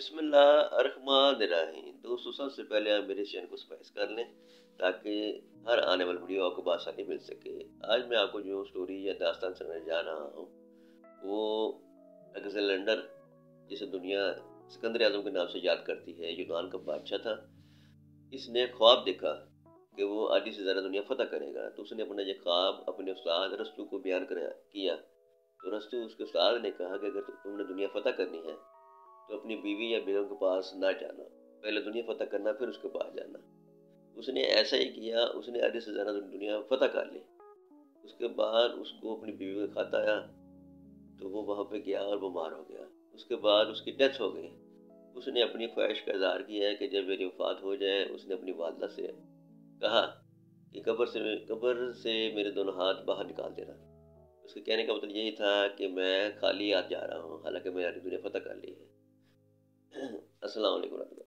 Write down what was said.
बिस्मिल्लाहिर्रहमानिर्रहीम। दोस्तों, सबसे पहले आप मेरे चैनल को सब्सक्राइब कर लें ताकि हर आने वाली वीडियो आपको बआसानी मिल सके। आज मैं आपको जो स्टोरी या दास्तान सुनाने जा रहा हूँ वो अलेक्जेंडर, जिसे दुनिया सिकंदर आजम के नाम से याद करती है, यूनान का बादशाह था। इसने ख्वाब देखा कि वो आधी से ज़्यादा दुनिया फतह करेगा, तो उसने अपना ये ख्वाब अपने उस्ताद रस्तू को बयान किया। तो रस्तू, उसके उस्ताद ने कहा कि अगर तुमने दुनिया फतह करनी है तो अपनी बीवी या बेगम के पास ना जाना, पहले दुनिया फतह करना फिर उसके पास जाना। उसने ऐसा ही किया, उसने आधे से ज़्यादा दुनिया फतह कर ली। उसके बाद उसको अपनी बीवी का खाता आया तो वो वहाँ पे गया और बीमार हो गया। उसके बाद उसकी डेथ हो गई। उसने अपनी ख्वाहिश का इजहार किया है कि जब मेरी वफात हो जाए, उसने अपनी वालदा से कहा कि कब्र से मेरे दोनों हाथ बाहर निकाल देना। उसके कहने का मतलब यही था कि मैं खाली हाथ जा रहा हूँ, हालांकि मैंने दुनिया फतह कर ली है। अस्सलाम वालेकुम।